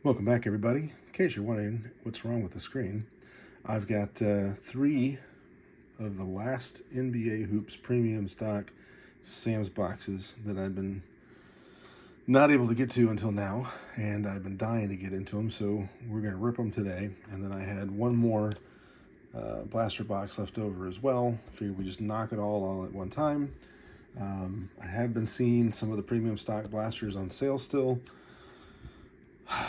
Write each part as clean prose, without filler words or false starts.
Welcome back, everybody. In case you're wondering what's wrong with the screen, I've got 3 of the last NBA Hoops premium stock Sam's boxes that I've been not able to get to until now, and I've been dying to get into them, so we're going to rip them today. And then I had one more blaster box left over as well. Figured we just knock it all at one time. I have been seeing some of the premium stock blasters on sale still.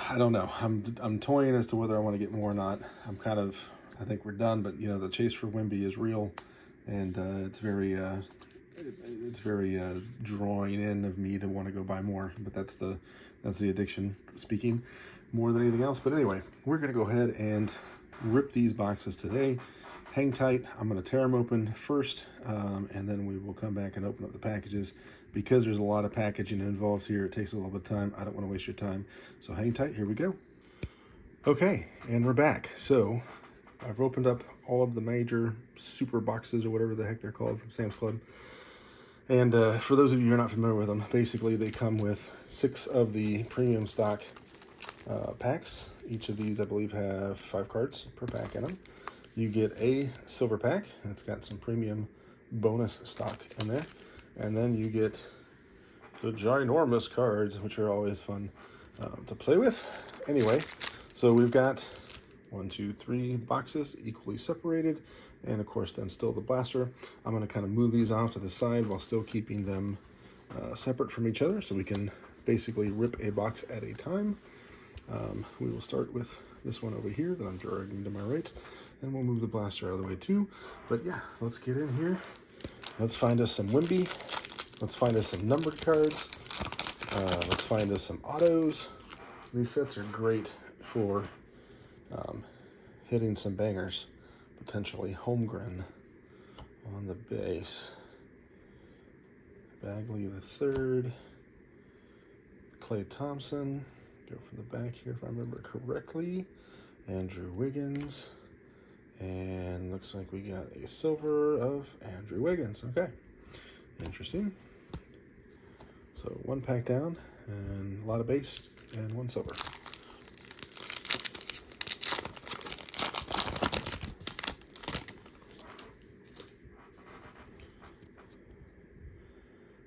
I don't know. I'm toying as to whether I want to get more or not. I think we're done, but you know, the chase for Wemby is real, and it's very drawing in of me to want to go buy more. But that's the addiction speaking more than anything else. But anyway, we're gonna go ahead and rip these boxes today. Hang tight. I'm going to tear them open first, and then we will come back and open up the packages. Because there's a lot of packaging involved here, it takes a little bit of time. I don't want to waste your time. So hang tight. Here we go. Okay, and we're back. So I've opened up all of the major super boxes or whatever the heck they're called from Sam's Club. And for those of you who are not familiar with them, basically they come with 6 of the premium stock packs. Each of these, I believe, have 5 cards per pack in them. You get a silver pack, and it's got some premium bonus stock in there. And then you get the ginormous cards, which are always fun to play with. Anyway, so we've got 1, 2, 3 boxes equally separated. And of course, then still the blaster. I'm going to kind of move these off to the side while still keeping them separate from each other, so we can basically rip a box at a time. We will start with this one over here that I'm dragging to my right, and we'll move the blaster out of the way too. But yeah, let's get in here. Let's find us some Wemby. Let's find us some numbered cards. Let's find us some autos. These sets are great for hitting some bangers, potentially. Holmgren on the base. Bagley the third. Klay Thompson. Go from the back here if I remember correctly. Andrew Wiggins. And looks like we got a silver of Andrew Wiggins. Okay, interesting. So 1 pack down, and a lot of base, and 1 silver.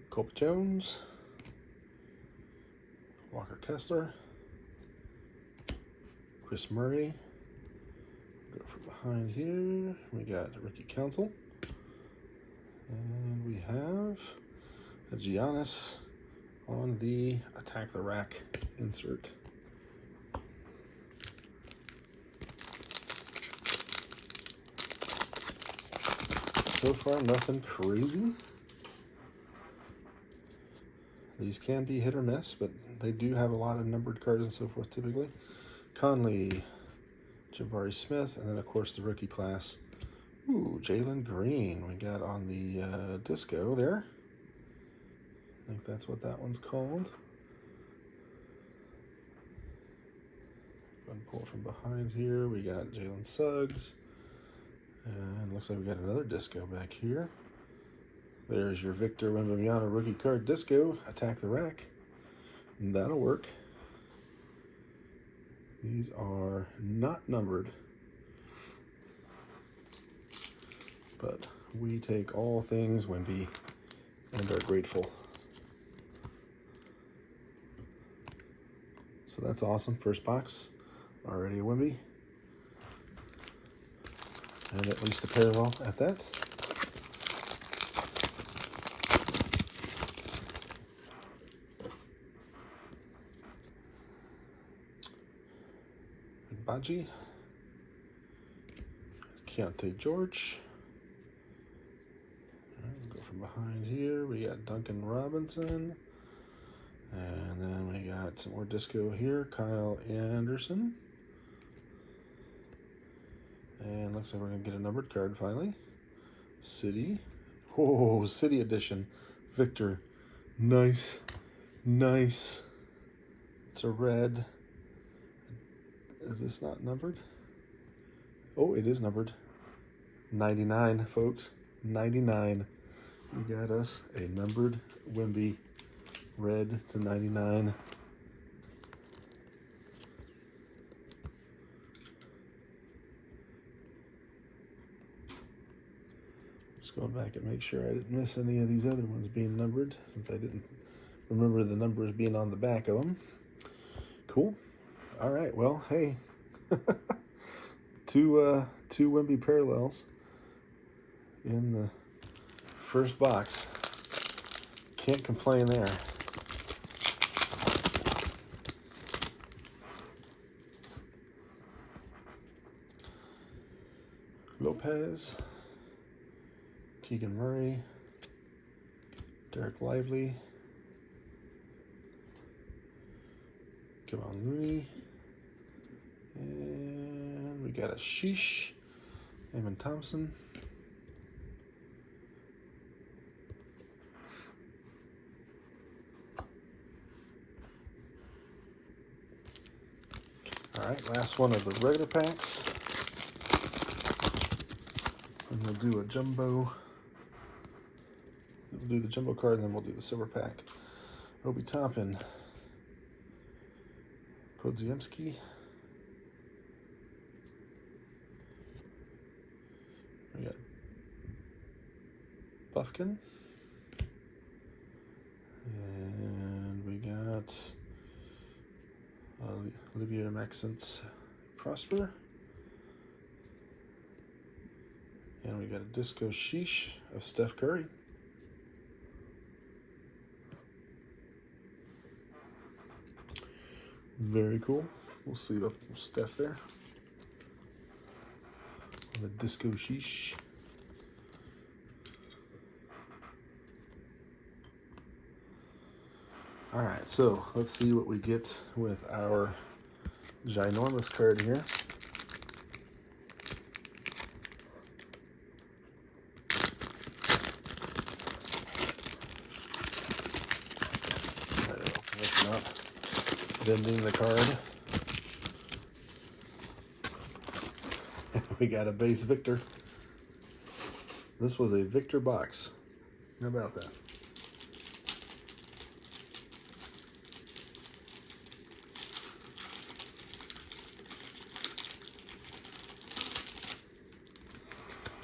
Colby Jones. Walker Kessler. Chris Murray. Go from behind here. We got Ricky Council. And we have a Giannis on the Attack the Rack insert. So far, nothing crazy. These can be hit or miss, but they do have a lot of numbered cards and so forth typically. Conley, Jabari Smith, and then of course the rookie class. Ooh, Jalen Green we got on the disco there. I think that's what that one's called. Go and pull from behind here. We got Jalen Suggs. And looks like we got another disco back here. There's your Victor Wembanyama rookie card disco. Attack the Rack. And that'll work. These are not numbered, but we take all things Wemby and are grateful. So that's awesome. First box, already a Wemby, and at least a parallel at that. Baji, Keontae George. Right, go from behind here. We got Duncan Robinson, and then we got some more disco here. Kyle Anderson, and looks like we're gonna get a numbered card finally. City, oh, City Edition, Victor, nice, nice. It's a red. Is this not numbered? Oh, it is numbered. 99, folks. 99. We got us a numbered Wemby, red to 99. Just going back and make sure I didn't miss any of these other ones being numbered, since I didn't remember the numbers being on the back of them. Cool. All right, well, hey, two Wemby parallels in the first box. Can't complain there. Lopez, Keegan Murray, Derek Lively, Kevon Looney, and we got a Sheesh, Eamon Thompson, all right, last one of the regular packs. And we'll do a jumbo. We'll do the jumbo card, and then we'll do the silver pack. Obi Toppin, Podziemski, we got Buffkin, and we got Olivier Maxence Prosper. And we got a Disco Sheesh of Steph Curry. Very cool. We'll see the Steph there. The Disco Sheesh. All right, so let's see what we get with our ginormous card here. Bending the card. We got a base Victor. This was a Victor box. How about that?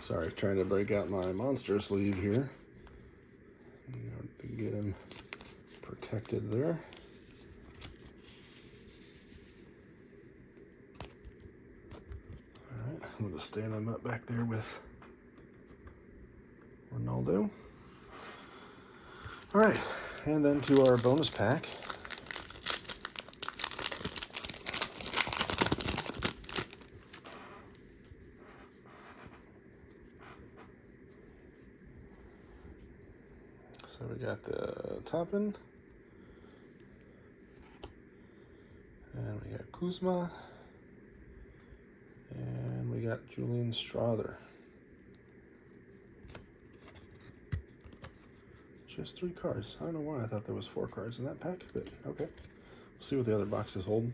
Sorry, trying to break out my monster sleeve here. To get him protected there. I'm going to stand him up back there with Ronaldo. All right, and then to our bonus pack. So we got the Toppin, and we got Kuzma. And we got Julian Strother. Just 3 cards. I don't know why I thought there was 4 cards in that pack, but okay. We'll see what the other boxes hold.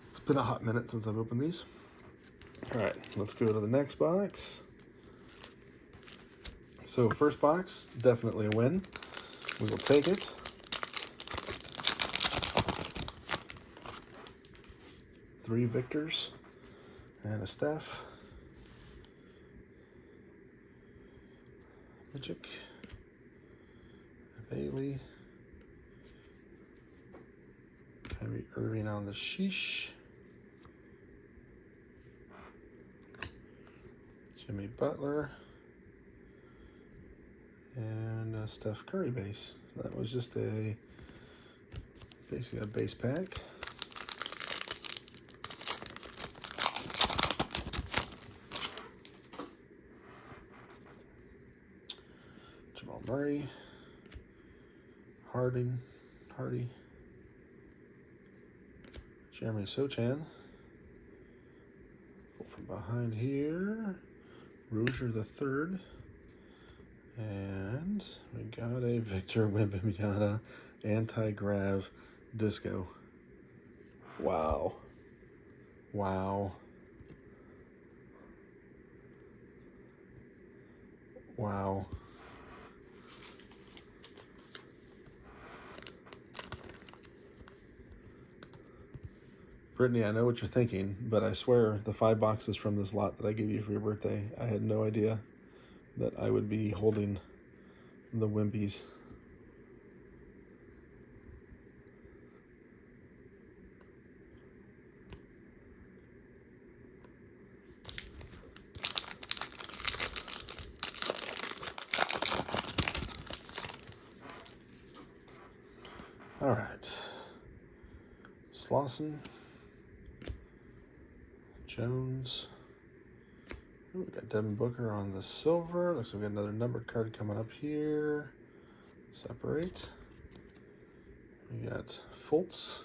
It's been a hot minute since I've opened these. All right, let's go to the next box. So first box, definitely a win. We will take it. Three Victors and a Steph. Magic. A Bailey. Kyrie Irving on the Sheesh. Jimmy Butler. And a Steph Curry base. So that was just basically a base pack. Jamal Murray, Hardy, Jeremy Sochan. From behind here, Rozier the third, and we got a Victor Wembanyama anti-grav disco. Wow. Wow. Wow. Brittany, I know what you're thinking, but I swear the 5 boxes from this lot that I gave you for your birthday, I had no idea that I would be holding the Wembys. All right, Slauson, Jones. We got Devin Booker on the silver. Looks like we got another numbered card coming up here. Separate. We got Fultz.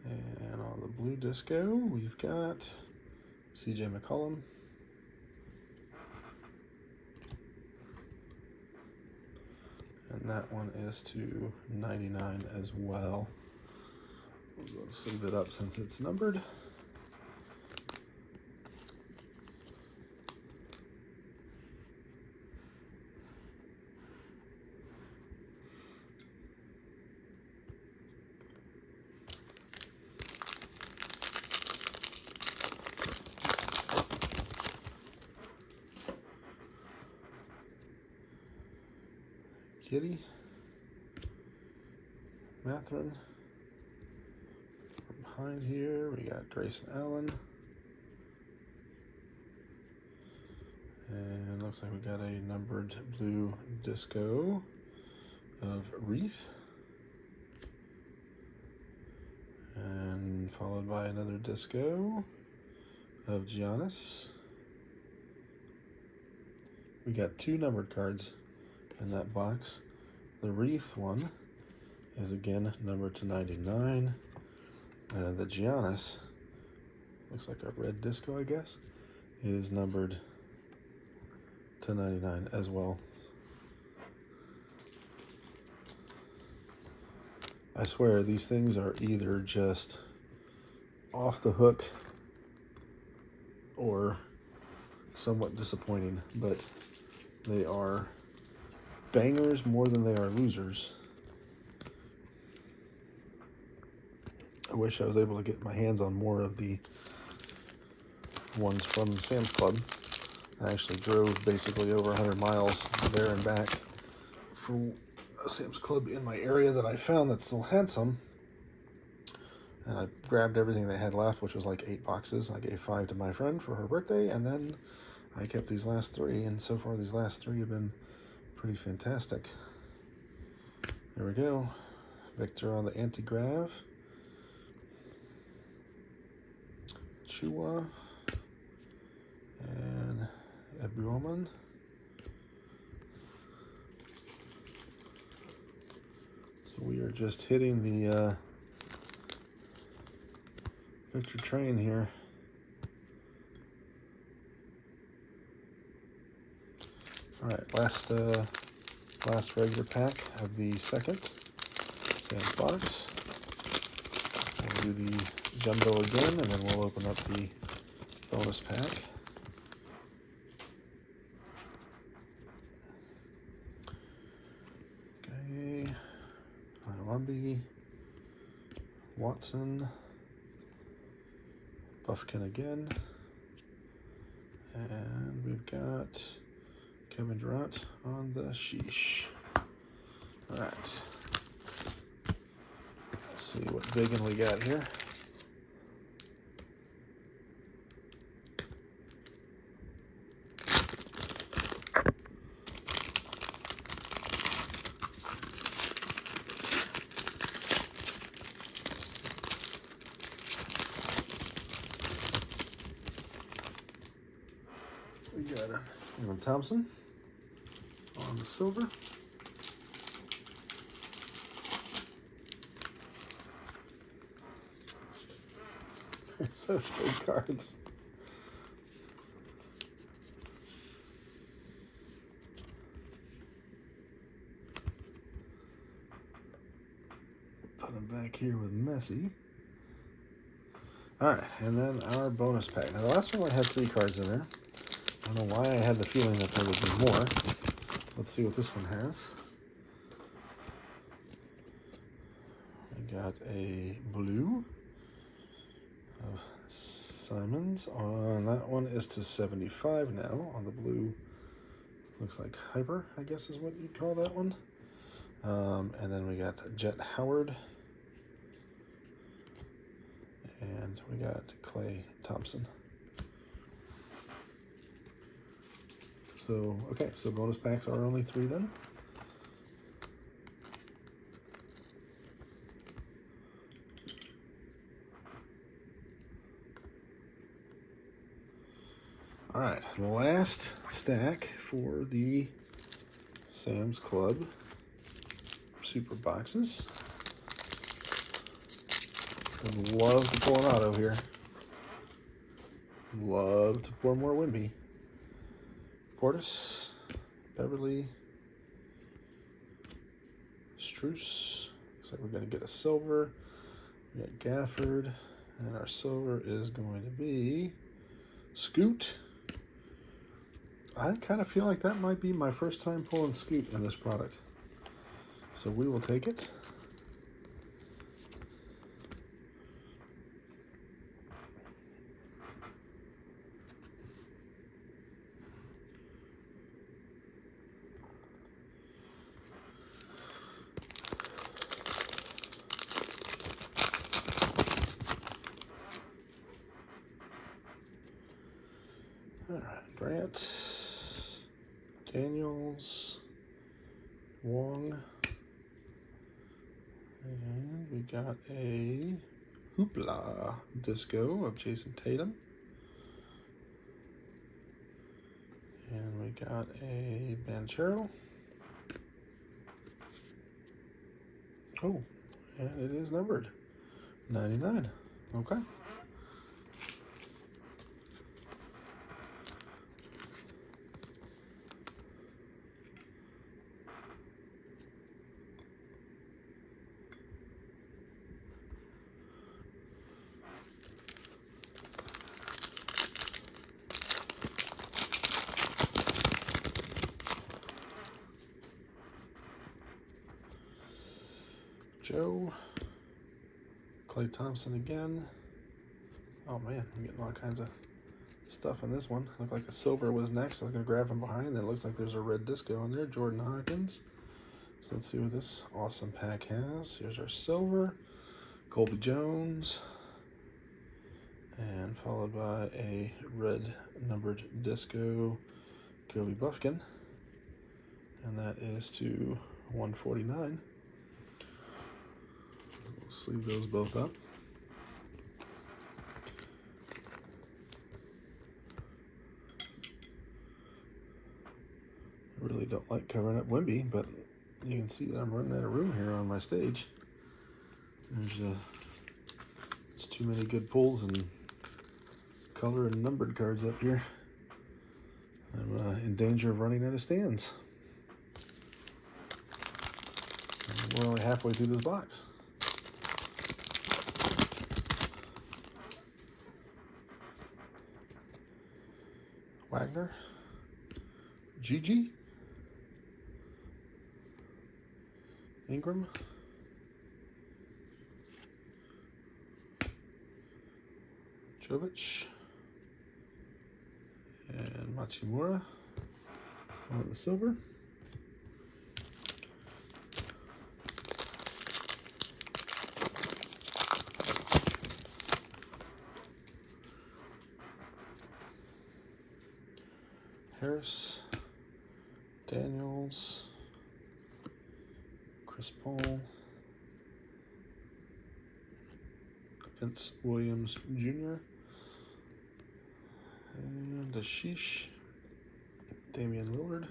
And on the blue disco, we've got CJ McCollum. And that one is to 99 as well. We'll sleeve it up since it's numbered. Kitty, Matherin. From behind here, we got Grayson Allen. And looks like we got a numbered blue disco of Wreath. And followed by another disco of Giannis. We got 2 numbered cards in that box. The Wreath one is again numbered to 99. The Giannis, looks like a red disco, I guess, is numbered to 99 as well. I swear these things are either just off the hook or somewhat disappointing, but they are bangers more than they are losers. I wish I was able to get my hands on more of the ones from Sam's Club. I actually drove basically over 100 miles there and back for a Sam's Club in my area that I found that still had some. And I grabbed everything they had left, which was like 8 boxes. I gave 5 to my friend for her birthday, and then I kept these last 3, and so far these last 3 have been pretty fantastic. There we go. Victor on the anti-grav. Chua. And Ebuoman. So we are just hitting the Victor train here. All right, last regular pack of the second Sam's box. We'll do the jumbo again, and then we'll open up the bonus pack. Okay, Wembys, Watson, Buffkin again, and we've got Kevin Durant on the sheesh. All right. Let's see what biggin we got here. We got Evan Thompson on the silver. Such good cards. Put them back here with Messi. All right, and then our bonus pack. Now the last one only had 3 cards in there. I don't know why I had the feeling that there would be more. Let's see what this one has. We got a blue of Simons. On that one is to 75 now on the blue Looks like Hyper, I guess is what you'd call that one. And then we got Jet Howard. And we got Clay Thompson. So, okay, so bonus packs are only 3 then. All right, last stack for the Sam's Club super boxes. Would love to pull an auto here. Love to pour more Wemby. Portis, Beverly, Struce. Looks like we're going to get a silver. We got Gafford, and our silver is going to be Scoot. I kind of feel like that might be my first time pulling Scoot in this product. So we will take it. All right, Grant, Daniels, Wong, and we got a Hoopla Disco of Jason Tatum, and we got a Banchero. Oh, and it is numbered 99. Okay. Joe, Clay Thompson again. Oh man, I'm getting all kinds of stuff in this one. Looked like a silver was next. I was going to grab from behind. Then it looks like there's a red disco in there. Jordan Hawkins. So let's see what this awesome pack has. Here's our silver. Colby Jones. And followed by a red numbered disco Kobe Buffkin. And that is to 149. We'll sleeve those both up. I really don't like covering up Wemby, but you can see that I'm running out of room here on my stage. There's too many good pulls and color and numbered cards up here. I'm in danger of running out of stands. And we're only halfway through this box. Wagner, Gigi, Ingram, Jovic, and Machimura on the silver. Harris, Daniels, Chris Paul, Vince Williams Jr., and Ashish, Damian Lillard.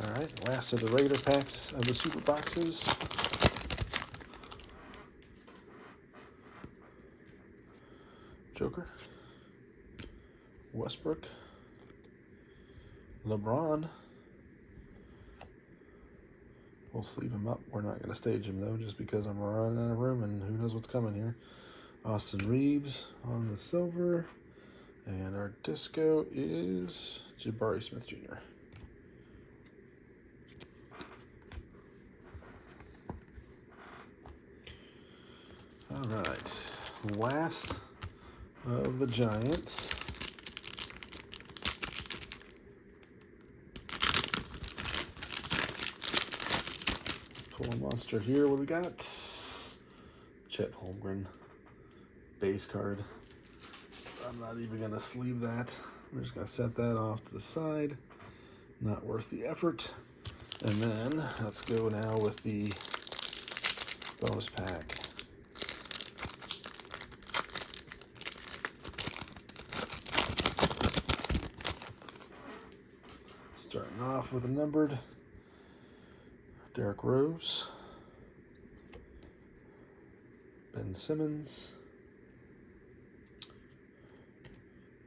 All right, last of the regular packs of the super boxes. Joker, Westbrook, LeBron. We'll sleeve him up. We're not going to stage him though, just because I'm running out of room and who knows what's coming here. Austin Reeves on the silver, and our disco is Jabari Smith Jr. All right, last of the Giants. Let's pull a monster here. What do we got? Chet Holmgren base card. I'm not even going to sleeve that. I'm just going to set that off to the side. Not worth the effort. And then let's go now with the bonus pack. Starting off with a numbered Derrick Rose, Ben Simmons,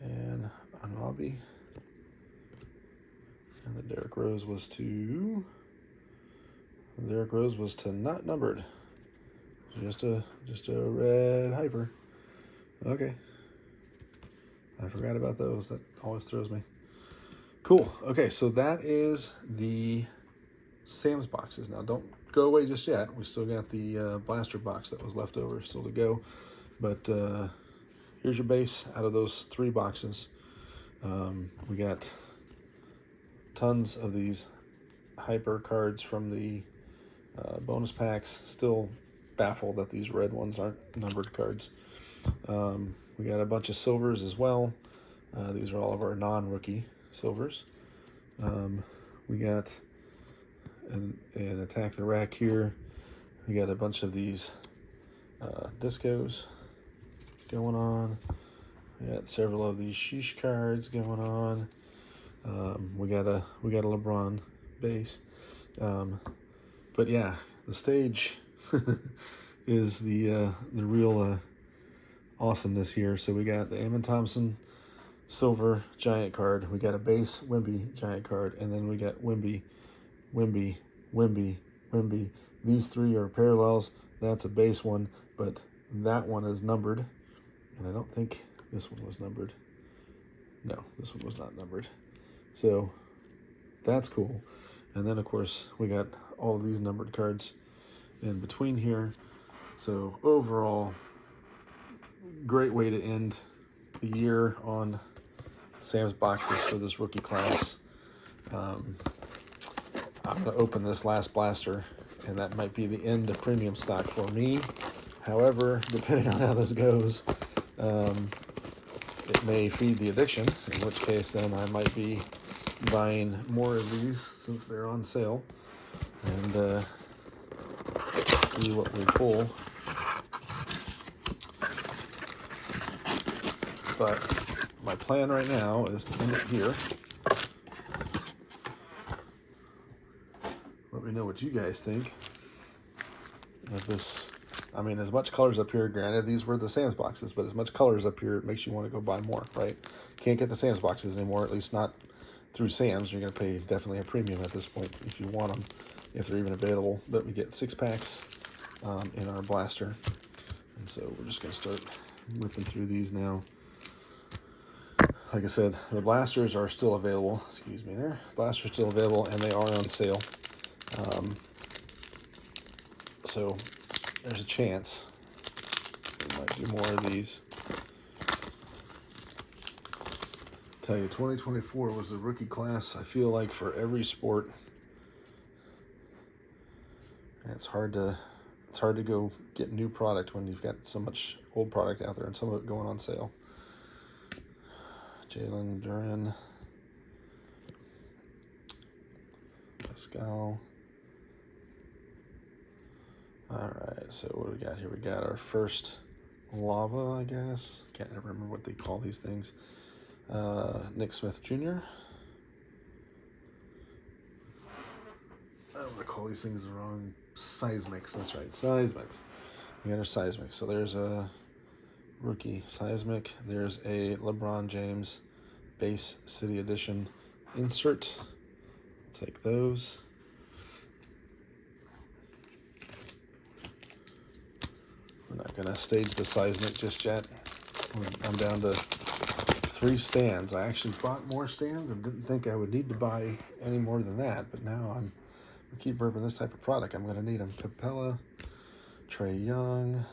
and Robbie. And the Derrick Rose was to not numbered. Just a red hyper. Okay. I forgot about those. That always throws me. Cool. Okay, so that is the Sam's boxes. Now, don't go away just yet. We still got the blaster box that was left over still to go. But here's your base out of those 3 boxes. We got tons of these hyper cards from the bonus packs. Still baffled that these red ones aren't numbered cards. We got a bunch of silvers as well. These are all of our non-rookie silvers. We got an Attack the Rack here. We got a bunch of these discos going on. We got several of these sheesh cards going on. We got a LeBron base. But yeah, the stage is the real awesomeness here. So we got the Amon Thompson silver giant card. We got a base Wemby giant card, and then we got Wemby. These 3 are parallels. That's a base one, but that one is numbered, and I don't think this one was numbered. No, this one was not numbered. So that's cool. And then of course we got all of these numbered cards in between here. So overall, great way to end the year on Sam's boxes for this rookie class. I'm going to open this last blaster, and that might be the end of premium stock for me. However, depending on how this goes, it may feed the addiction, in which case then I might be buying more of these since they're on sale, and see what we pull. But my plan right now is to end it here. Let me know what you guys think of this. I mean, as much colors up here, granted, these were the Sam's boxes, but as much colors up here, it makes you want to go buy more, right? Can't get the Sam's boxes anymore, at least not through Sam's. You're going to pay definitely a premium at this point if you want them, if they're even available. But we get 6 packs in our blaster. And so we're just going to start whipping through these now. Like I said, the blasters are still available. Excuse me there. Blasters are still available, and they are on sale. So there's a chance we might do more of these. Tell you, 2024 was the rookie class, I feel like, for every sport. And it's hard to go get new product when you've got so much old product out there and some of it going on sale. Jalen Duran, Pascal. All right, so what do we got here? We got our first lava, I guess. Can't ever remember what they call these things. Nick Smith Jr. I'm going to call these things the wrong. Seismics, that's right, Seismics. We got our Seismics. So there's a rookie Seismic. There's a LeBron James base city edition insert. Take those. We're not going to stage the Seismic just yet. I'm down to 3 stands. I actually bought more stands and didn't think I would need to buy any more than that, but now I keep burping this type of product. I'm going to need them. Capella, Trae Young,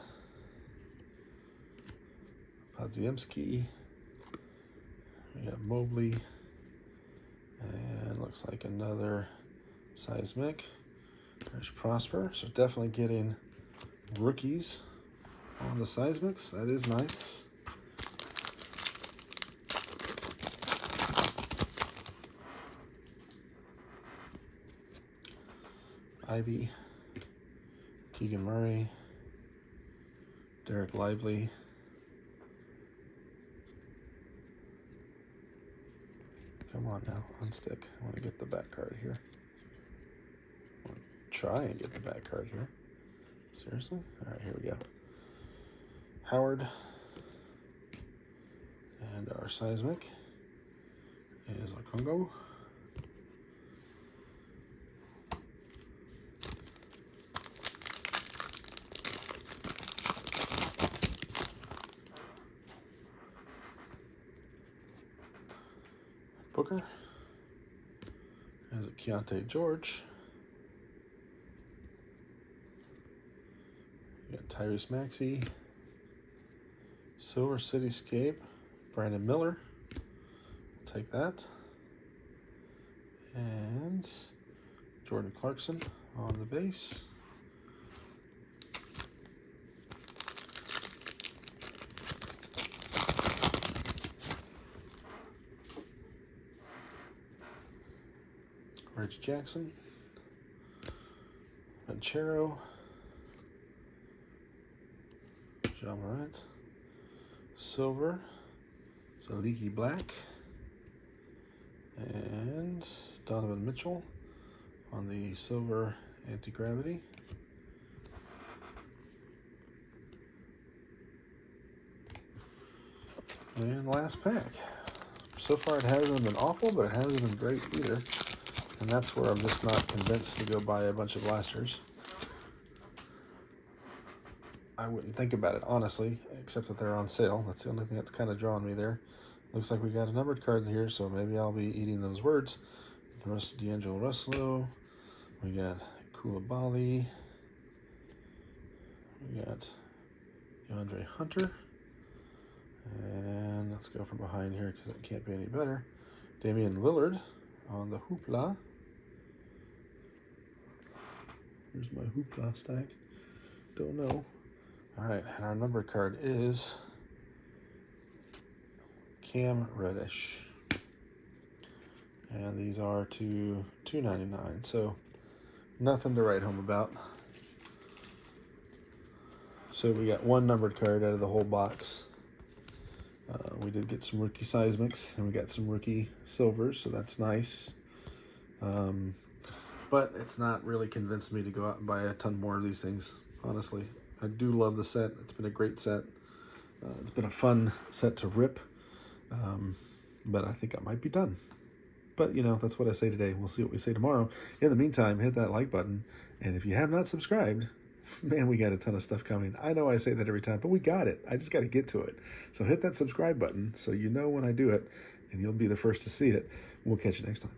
Podziemski. We got Mobley. And looks like another Seismic. There's Prosper. So definitely getting rookies on the Seismics. That is nice. Ivy, Keegan Murray, Derek Lively, come on now, unstick. I want to get the back card here. I want to try and get the back card here. Seriously? All right, here we go. Howard, and our Seismic is Congo. Booker. There's a Keontae George. We got Tyrese Maxey. Silver Cityscape. Brandon Miller. I'll take that. And Jordan Clarkson on the base. Rich Jackson, Venchero, John Morant, Silver, Zaliki Black, and Donovan Mitchell on the Silver Anti-Gravity. And last pack. So far it hasn't been awful, but it hasn't been great either. And that's where I'm just not convinced to go buy a bunch of blasters. I wouldn't think about it, honestly, except that they're on sale. That's the only thing that's kind of drawing me there. Looks like we got a numbered card here, so maybe I'll be eating those words. D'Angelo Russell. We got Koulibaly. We got DeAndre Hunter. And let's go from behind here because it can't be any better. Damian Lillard on the Hoopla. Here's my Hoopla stack. Don't know. All right, and our number card is Cam Reddish. And these are to $2.99, so nothing to write home about. So we got one numbered card out of the whole box. We did get some rookie Seismics, and we got some rookie Silvers, so that's nice. But it's not really convinced me to go out and buy a ton more of these things, honestly. I do love the set. It's been a great set. It's been a fun set to rip, but I think I might be done. But, you know, that's what I say today. We'll see what we say tomorrow. In the meantime, hit that like button. And if you have not subscribed, man, we got a ton of stuff coming. I know I say that every time, but we got it. I just got to get to it. So hit that subscribe button so you know when I do it, and you'll be the first to see it. We'll catch you next time.